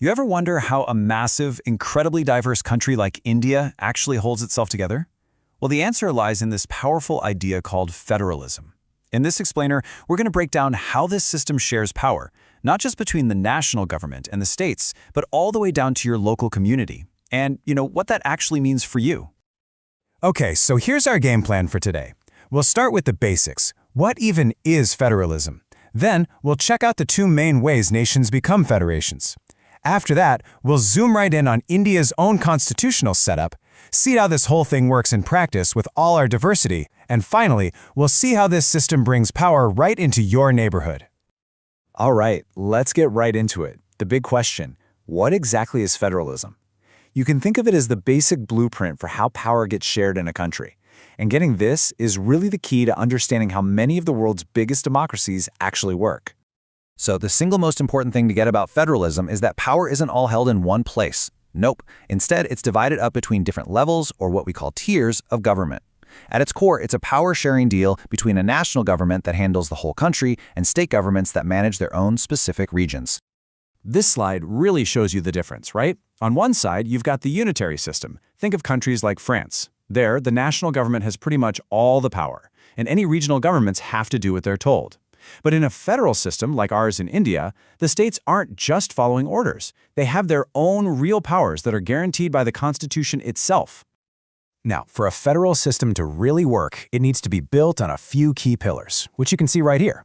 You ever wonder how a massive, incredibly diverse country like India actually holds itself together? Well, the answer lies in this powerful idea called federalism. In this explainer, we're going to break down how this system shares power, not just between the national government and the states, but all the way down to your local community, and, what that actually means for you. Okay, so here's our game plan for today. We'll start with the basics. What even is federalism? Then, we'll check out the two main ways nations become federations. After that, we'll zoom right in on India's own constitutional setup, see how this whole thing works in practice with all our diversity, and finally, we'll see how this system brings power right into your neighborhood. All right, let's get right into it. The big question, what exactly is federalism? You can think of it as the basic blueprint for how power gets shared in a country. And getting this is really the key to understanding how many of the world's biggest democracies actually work. So the single most important thing to get about federalism is that power isn't all held in one place. Nope. Instead, it's divided up between different levels, or what we call tiers, of government. At its core, it's a power-sharing deal between a national government that handles the whole country and state governments that manage their own specific regions. This slide really shows you the difference, right? On one side, you've got the unitary system. Think of countries like France. There, the national government has pretty much all the power, and any regional governments have to do what they're told. But in a federal system like ours in India, the states aren't just following orders. They have their own real powers that are guaranteed by the Constitution itself. Now, for a federal system to really work, it needs to be built on a few key pillars, which you can see right here.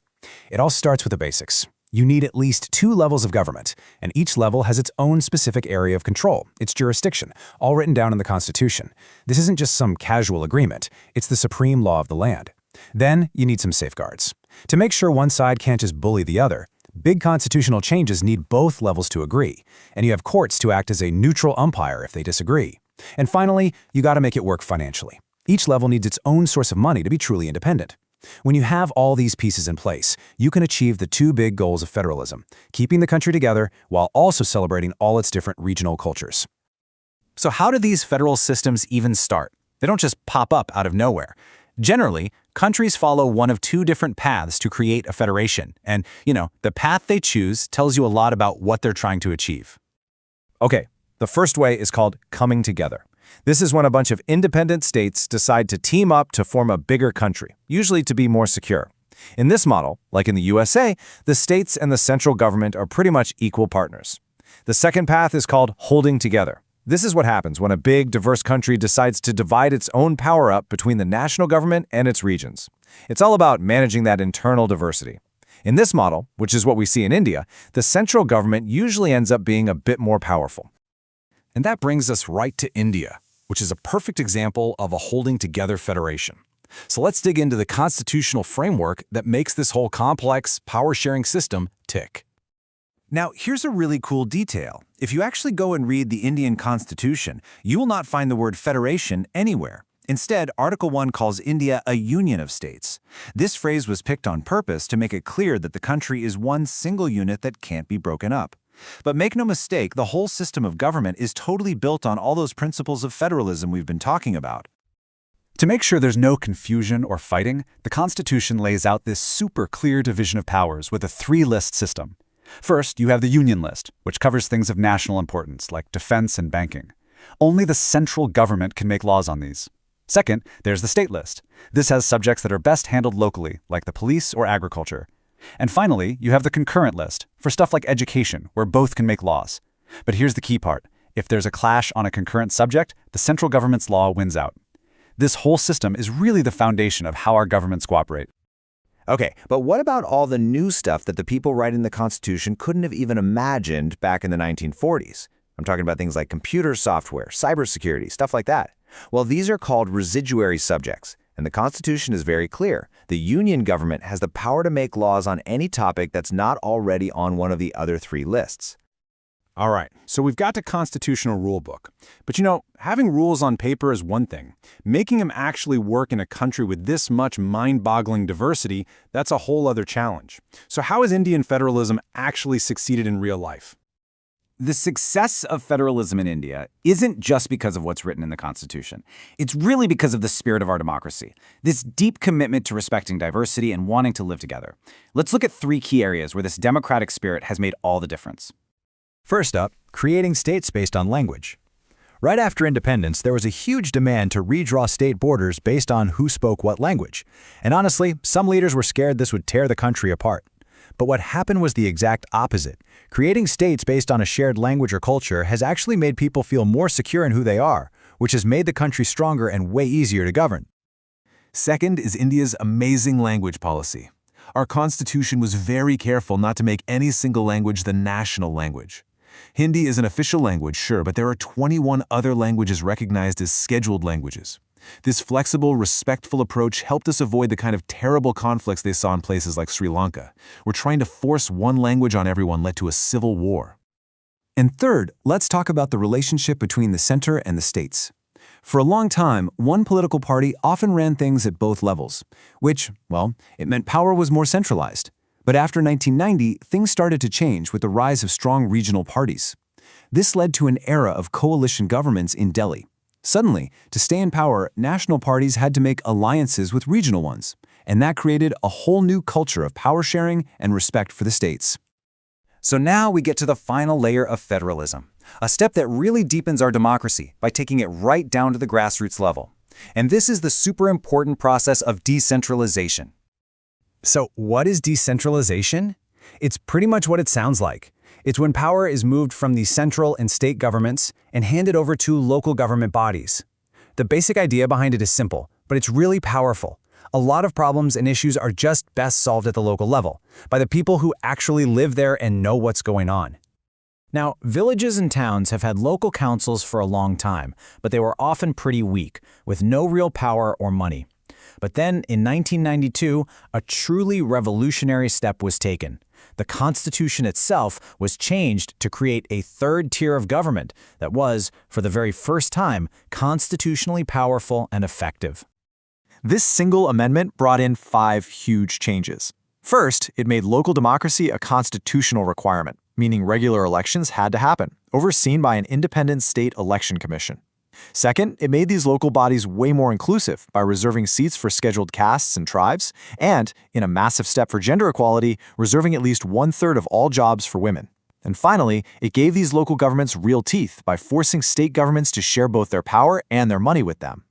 It all starts with the basics. You need at least 2 levels of government, and each level has its own specific area of control, its jurisdiction, all written down in the Constitution. This isn't just some casual agreement, it's the supreme law of the land. Then, you need some safeguards. To make sure one side can't just bully the other, big constitutional changes need both levels to agree, and you have courts to act as a neutral umpire if they disagree. And finally, you got to make it work financially. Each level needs its own source of money to be truly independent. When you have all these pieces in place, you can achieve the 2 big goals of federalism, keeping the country together while also celebrating all its different regional cultures. So how do these federal systems even start? They don't just pop up out of nowhere. Generally, countries follow one of 2 different paths to create a federation, and, the path they choose tells you a lot about what they're trying to achieve. Okay, the first way is called coming together. This is when a bunch of independent states decide to team up to form a bigger country, usually to be more secure. In this model, like in the USA, the states and the central government are pretty much equal partners. The second path is called holding together. This is what happens when a big, diverse country decides to divide its own power up between the national government and its regions. It's all about managing that internal diversity. In this model, which is what we see in India, the central government usually ends up being a bit more powerful. And that brings us right to India, which is a perfect example of a holding together federation. So let's dig into the constitutional framework that makes this whole complex, power-sharing system tick. Now, here's a really cool detail. If you actually go and read the Indian Constitution, you will not find the word federation anywhere. Instead, Article 1 calls India a union of states. This phrase was picked on purpose to make it clear that the country is one single unit that can't be broken up. But make no mistake, the whole system of government is totally built on all those principles of federalism we've been talking about. To make sure there's no confusion or fighting, the Constitution lays out this super clear division of powers with a 3-list system. First, you have the Union List, which covers things of national importance, like defense and banking. Only the central government can make laws on these. Second, there's the State List. This has subjects that are best handled locally, like the police or agriculture. And finally, you have the Concurrent List, for stuff like education, where both can make laws. But here's the key part. If there's a clash on a concurrent subject, the central government's law wins out. This whole system is really the foundation of how our governments cooperate. Okay, but what about all the new stuff that the people writing the Constitution couldn't have even imagined back in the 1940s? I'm talking about things like computer software, cybersecurity, stuff like that. Well, these are called residuary subjects, and the Constitution is very clear. The Union government has the power to make laws on any topic that's not already on one of the other 3 lists. All right, so we've got the constitutional rule book. But having rules on paper is one thing. Making them actually work in a country with this much mind-boggling diversity, that's a whole other challenge. So how has Indian federalism actually succeeded in real life? The success of federalism in India isn't just because of what's written in the Constitution. It's really because of the spirit of our democracy, this deep commitment to respecting diversity and wanting to live together. Let's look at 3 key areas where this democratic spirit has made all the difference. First up, creating states based on language. Right after independence, there was a huge demand to redraw state borders based on who spoke what language. And honestly, some leaders were scared this would tear the country apart. But what happened was the exact opposite. Creating states based on a shared language or culture has actually made people feel more secure in who they are, which has made the country stronger and way easier to govern. Second is India's amazing language policy. Our constitution was very careful not to make any single language the national language. Hindi is an official language, sure, but there are 21 other languages recognized as scheduled languages. This flexible, respectful approach helped us avoid the kind of terrible conflicts they saw in places like Sri Lanka, where trying to force one language on everyone led to a civil war. And third, let's talk about the relationship between the center and the states. For a long time, one political party often ran things at both levels, which, well, it meant power was more centralized. But after 1990, things started to change with the rise of strong regional parties. This led to an era of coalition governments in Delhi. Suddenly, to stay in power, national parties had to make alliances with regional ones, and that created a whole new culture of power sharing and respect for the states. So now we get to the final layer of federalism, a step that really deepens our democracy by taking it right down to the grassroots level. And this is the super important process of decentralization. So what is decentralization? It's pretty much what it sounds like. It's when power is moved from the central and state governments and handed over to local government bodies. The basic idea behind it is simple, but it's really powerful. A lot of problems and issues are just best solved at the local level, by the people who actually live there and know what's going on. Now, villages and towns have had local councils for a long time, but they were often pretty weak, with no real power or money. But then, in 1992, a truly revolutionary step was taken. The Constitution itself was changed to create a third tier of government that was, for the very first time, constitutionally powerful and effective. This single amendment brought in 5 huge changes. First, it made local democracy a constitutional requirement, meaning regular elections had to happen, overseen by an independent state election commission. Second, it made these local bodies way more inclusive by reserving seats for scheduled castes and tribes, and, in a massive step for gender equality, reserving at least 1/3 of all jobs for women. And finally, it gave these local governments real teeth by forcing state governments to share both their power and their money with them.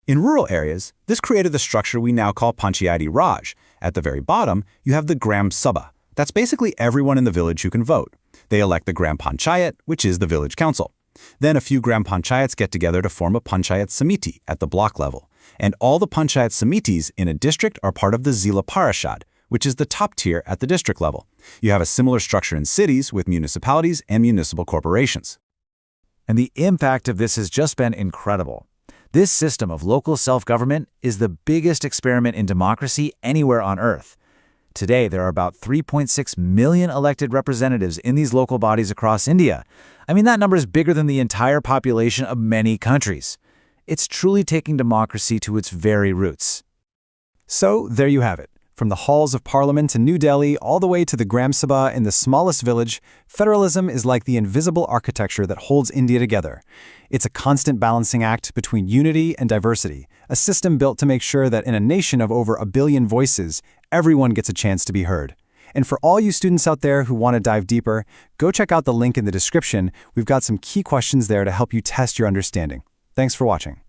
In rural areas, this created the structure we now call Panchayati Raj. At the very bottom, you have the Gram Sabha. That's basically everyone in the village who can vote. They elect the Gram Panchayat, which is the village council. Then a few Gram Panchayats get together to form a Panchayat Samiti at the block level. And all the Panchayat Samitis in a district are part of the Zila Parishad, which is the top tier at the district level. You have a similar structure in cities with municipalities and municipal corporations. And the impact of this has just been incredible. This system of local self-government is the biggest experiment in democracy anywhere on Earth. Today, there are about 3.6 million elected representatives in these local bodies across India. I mean, that number is bigger than the entire population of many countries. It's truly taking democracy to its very roots. So, there you have it. From the halls of Parliament in New Delhi all the way to the Gram Sabha in the smallest village, federalism is like the invisible architecture that holds India together. It's a constant balancing act between unity and diversity, a system built to make sure that in a nation of over 1 billion voices, everyone gets a chance to be heard. And for all you students out there who want to dive deeper, go check out the link in the description. We've got some key questions there to help you test your understanding. Thanks for watching.